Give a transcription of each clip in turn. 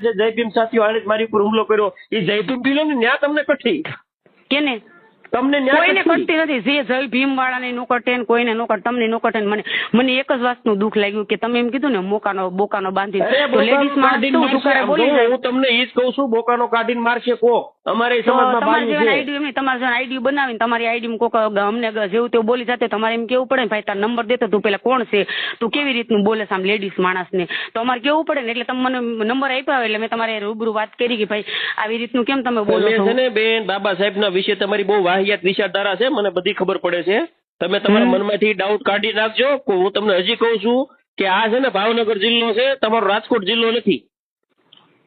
જે જય ભીમ સાથીઓ આણે જ મારી ઉપર હુમલો કર્યો એ જય ભીમ પીલો ને ન્યા તમને કઠી કેને તમને કોઈને કટતી નથી. જે જય ભીમ વાળાને નો કટે ને કોઈને નો કટે, તમને નો કટે. મને એક જ વાતનું દુઃખ લાગ્યું કે તમે એમ કીધું ને બોકાનો બાંધી તો લેડીઝ માણસ તો દુકારે બોલી જાય. હું તમને એ જ કહું છું, બોકાનો કાઢીને મારશે કો અમારે સમાજમાં તમારી જેવા આઈડી એમ તમારે જેવા આઈડી બનાવીને તમારી આઈડી કોક અમને જેવું તેવું બોલી જતે તમારે એમ કેવું પડે ને ભાઈ તાર નંબર દેતો તું પેલા કોણ છે, તું કેવી રીતનું બોલે આમ લેડીઝ માણસને, તો અમારે કેવું પડે ને. એટલે તમે મને નંબર આપ્યો એટલે મેં તમારે રૂબરૂ વાત કરી કે ભાઈ આવી રીતનું કેમ તમે બોલો છો. ને બેન બાબા સાહેબના વિશે તમારી બહુ વાહિયાત વિચારધારા છે, મને બધી ખબર પડે છે. તમે તમારા મનમાંથી ડાઉટ કાઢી નાખજો. હું તમને હજી કહું છું કે આ છે ને ભાવનગર જિલ્લો છે, તમારો રાજકોટ જિલ્લો નથી.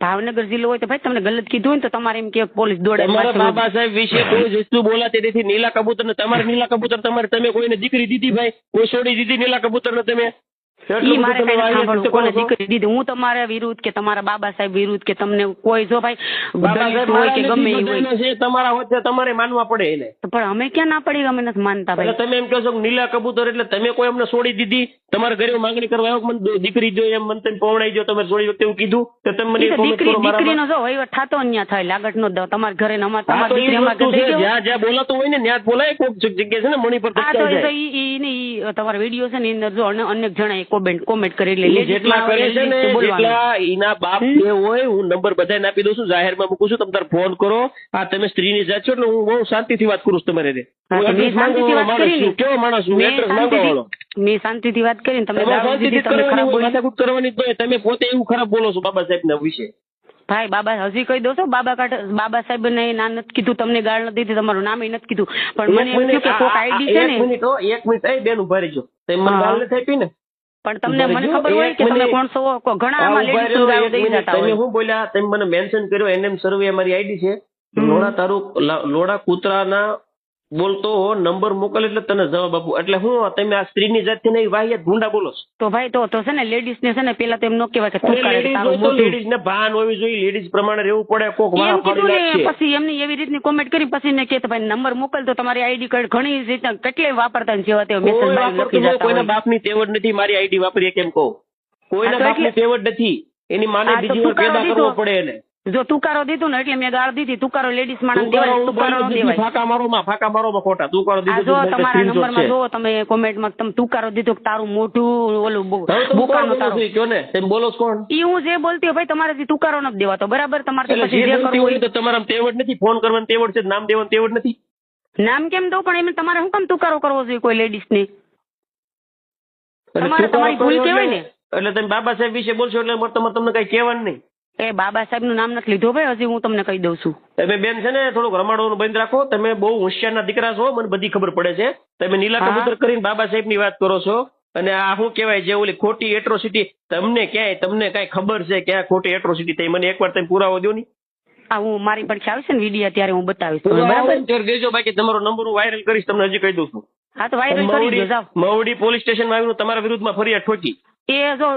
ભાવનગર જિલ્લો હોય તો ભાઈ તમને ગલત કીધું હોય તો તમારે એમ કે પોલીસ દોડે. તમારા બાબા સાહેબ વિશે કોઈ વસ્તુ બોલાતી નથી. નીલા કબૂતર ને તમારે નીલા કબૂતર તમે કોઈને દીકરી દીધી ભાઈ, કોઈ છોડી દીધી નીલા કબૂતર ને તમે? દીકરી દીધી હું તમારા વિરુદ્ધ કે તમારા બાબા સાહેબ વિરુદ્ધ કે તમને કોઈ જો ભાઈ હોય કે ગમે એ હોય તમારા વચ્ચે તમારે માનવા પડે એને. પણ અમે ક્યાં ના પડી, અમે નથી માનતા ભાઈ. તમે એમ કહો છો નીલા કબૂતર એટલે તમે કોઈ અમને છોડી દીધી, તમારા ઘરે માંગણી કરવા આવ્યો મને દીકરી જોઈએ એમ મને તમે પવણાઈ જો તમે છોડી વખતે એવું કીધું તો તમે મને દીકરીનો જો વહીવટ થતો અહીંયા થાય લાગત નો તમારા ઘરે તમારી દીકરી જ્યાં જ્યાં બોલાતું હોય ને ત્યાં જ બોલાય. કોઈક જગ્યા છે ને મણી પર તમારા વિડીયો છે ને અંદર જો અનેક જણા કોમેન્ટ કરી એટલે જેટલા કરે છે ને જેટલા એના બાપ જે હોય હું નંબર બધાને આપી દઉં છું, જાહેરમાં મૂકું છું, તમે તાર ફોન કરો. આ તમે સ્ત્રીની જાત છો એટલે હું બહુ શાંતિથી વાત કરું છું તમારે. કેવો માણસ છું, મેં શાંતિથી વાત કરીને તમે કરવાની તમે પોતે એવું ખરાબ બોલો છો બાબા સાહેબ ના વિશે. ભાઈ બાબા હજી કહી દો છો બાબા સાહેબ ને ના નથી કીધું, તમને ગાળ નથી દીધી, તમારું નામ નથી કીધું, પણ મને એમ થયું કે કોક આઈડી છે ને. એક મિનિટ એ બેન ઉભા રહેજો, તમે મને ગાળ નથી આપી ને. પણ તમને મને ખબર હોય કે તમે કોણ છો. ઘણા આમાં લેડીઝ ગાળ દઈ જતા હોય. તમે શું બોલ્યા, તમે મને મેન્શન કર્યો એનએમ સર્વે અમારી આઈડી છે, લોડા કૂતરાના બોલતો નંબર મોકલ એટલે તને જવાબ આપું. એટલે હું તમે આ સ્ત્રીની જાતથી નહીં વાહિયાત ભૂંડા બોલો છો. તો ભાઈ તો છે ને લેડીઝ ને છે ને પેલા તો એમ નો કહેવાય કે લેડીઝ ને ભાન હોવી જોઈએ, લેડીઝ પ્રમાણે રહેવું પડે. કોક પછી એમની એવી રીતની કોમેન્ટ કરી પછી ને કે ભાઈ નંબર મોકલ તો તમારી આઈડી કાર્ડ ઘણી રીતના કેટલી વાપરતા જેવા તે મેસેજ કોઈના બાપની તેવડ નથી મારી આઈડી વાપરીએ કેમ કહો. કોઈના બાપની તેવડ નથી, એની માને બીજી વાર પેદા કરવો પડે એને. જો તુકારો દીધો ને એટલે મેં ગાળ દીધી. તુકારો લેડીઝ માણસ દેવાય. ફાકા મારોમાં ખોટા તુકારો દીધો. જો તમારા નંબરમાં જો તમે કોમેન્ટમાં તમે તુકારો દીધો તારું મોઢું ઓલું બોકાનું તારું કયો ને તમે બોલો કોણ? ઈ હું જે બોલતી હોય ભાઈ તમારાથી તુકારો નથી દેવાતો બરાબર. તમારે પછી જે કરવું હોય તો તમારા તેવડ નથી, ફોન કરવાની તેવડ છે, નામ દેવાની તેવડ નથી. નામ કેમ દઉં પણ એમ તમારે શું કામ તુકારો કરવો જોઈએ કોઈ લેડીઝ ને? તમારી ભૂલ કહેવાય ને. એટલે તમે બાબા સાહેબ વિશે બોલશો એટલે તમારે તમને કઈ કહેવાનું નહીં. એ બાબા સાહેબ નું નામ નથી લીધું ભાઈ, હજી હું તમને કહી દઉં છું. તમે બેન છે ને થોડુંક રમાડવાનું બંધ રાખો. તમે બહુ હોશિયારના દીકરા છો, મને બધી ખબર પડે છે. તમે નીલા કબૂતર કરીને બાબા સાહેબ ની વાત કરો છો અને આ શું કહેવાય જે ઓલી ખોટી એટ્રોસિટી તમને કઈ ખબર છે ક્યાં ખોટી એટ્રોસિટી થઈ? મને એકવાર તમે પુરાવો દો ની. હા હું મારી પરીક્ષા આવશે ને વિડીયો ત્યારે હું બતાવીશ. બરાબર દેજો, બાકી તમારો નંબર હું વાયરલ કરીશ, તમને હજી કહી દઉં છું. હા તો વાયરલ કરી દો જાવ. મવડી પોલીસ સ્ટેશનમાં આવીને તમારા વિરુદ્ધમાં ફરિયાદ ઠોકી. એ જો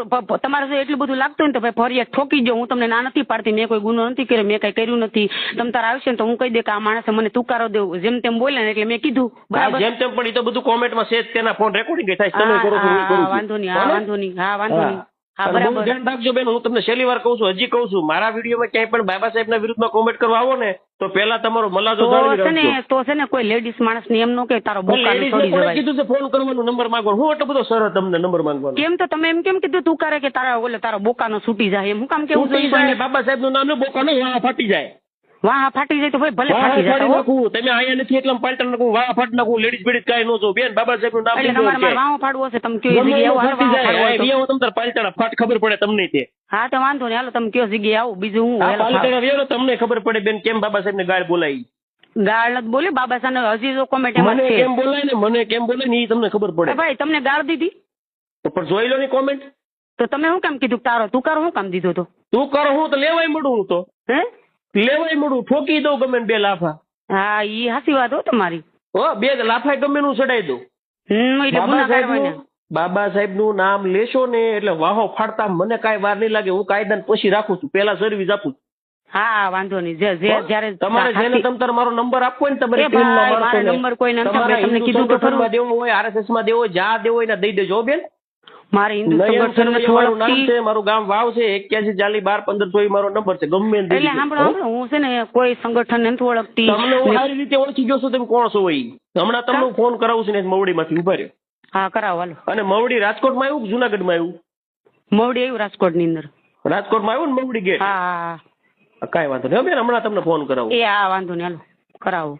તમારે જો એટલું બધું લાગતું ને તો ભાઈ ફરિયાદ ઠોકી જો. હું તમને ના નથી પાડતી, મેં કોઈ ગુનો નથી કર્યો, મેં કઈ કર્યું નથી. તમ તાર આવશે ને તો હું કહી દે કે આ માણસે મને તુકારો દેવું જેમ તેમ બોલે ને એટલે મેં કીધું બરાબર. જેમ તેમ પણ એ તો બધું કોમેન્ટમાં છે તેના ફોન રેકોર્ડિંગ થાય. તમે કરો છો વાંધો નહીં. હા વાંધો નહીં. હા વાંધો નહીં. હા બરાબર ધ્યાન રાખજો બેન. હું તમને છેલ્લી વાર કહું છું, હજી કહું છું, મારા વિડીયોમાં ક્યાંય પણ બાબા સાહેબ ના વિરુદ્ધમાં કોમેન્ટ કરવા આવો ને તો પેલા તમારો મલાજો જાળવી રાખજો. તો છે ને કોઈ લેડીઝ માણસ ને એમ નો કે તારો બોકાનો છોડી જવાય. કીધું છે ફોન કરવાનો નંબર માંગવાનો. હું એટલો બધો સરળ તમને નંબર માંગવાનો કેમ? તો તમે એમ કેમ કીધું તું કરે કે તારો બોકાનો છૂટી જાય એમ હું કામ કેવું જોઈએ? બાબા સાહેબ નું નામ બોકાનો ફાટી જાય. વાહ ફાટી જાય તો ભાઈ ભલે ફાટી જાય. તમે આયા નથી એટલે પાલટા નાખું, વાહ ફાટી નાખું, લેડીઝ બેડીઝ કાંઈ નો જો બેન. બાબા સાહેબ નું નામ એટલે તમારે વાહ ફાડવો છે તમે કયો જગ્યાએ આવો તમે પાલટા ફાટ ખબર પડે તમને તે. હા તો વાંધો નહીં, હાલો તમે કયો જગ્યાએ આવો. બીજું હું પાલટા તમને ખબર પડે બેન કેમ બાબા સાહેબ ને ગાળ બોલાવી. ગાળ નથી બોલે બાબા સાહેબ હજી જો કોમેન્ટ એમાં છે. કેમ બોલાય ને મને કેમ બોલે ને એ તમને ખબર પડે. ભાઈ તમને ગાળ દીધી તો પણ જોઈ લો ની કોમેન્ટ. તો તમે શું કામ કીધું તું કરો શું કામ દીધો તો? તું કરો હું તો લેવાય મળું હું તો લેવાય મળું ઠોકી દઉં ગમે બે લાફા. હા ઈ હાસી વાત હો તમારી. બે લાફા ગમે નું ચડાઈ દઉં. બાબા સાહેબ નું નામ લેશો ને એટલે વાહો ફાડતા મને કાંઈ વાર નહીં લાગે. હું કાયદાને પછી રાખું છું, પેલા સર્વિસ આપું છું. હા વાંધો નહીં. જયારે તમારે જેને તમ મારો નંબર આપવો ને તમારે નંબર કોઈ તમને કીધું તો ખરું દેવો હોય, આરએસએસ માં દેવો હોય, જ્યાં દેવો હોય દઈ દેજો બેન. મારે હિન્દુ નયન સંગઠન નથી સરવૈયા મારું નામ ઓળખતી. છે, મારું ગામ વાવ છે, 81 40 12 15 મારો નંબર છે, ગમે એને એટલે દીધી સાંભળો છે. હું છે ને કોઈ સંગઠન નથી ઓળખતી. તમને હું ને- સારી રીતે ઓળખી ગયો છું તમે કોણ છો ઈ. હમણાં તમને હું ફોન કરાવું છું ને મવડીમાંથી ઉભા રહ્યો. હા કરાવો હાલો. અને મવડી રાજકોટમાં આવ્યું કે જુનાગઢમાં આવ્યું? મોવડી આવ્યું રાજકોટ ની અંદર. રાજકોટમાં આવ્યું ને મવડી ગેટ? હા કાંઈ વાંધો નહીં હો બેન, હમણાં તમને ફોન કરાવું. એ હા વાંધો નહીં હાલો કરાવો.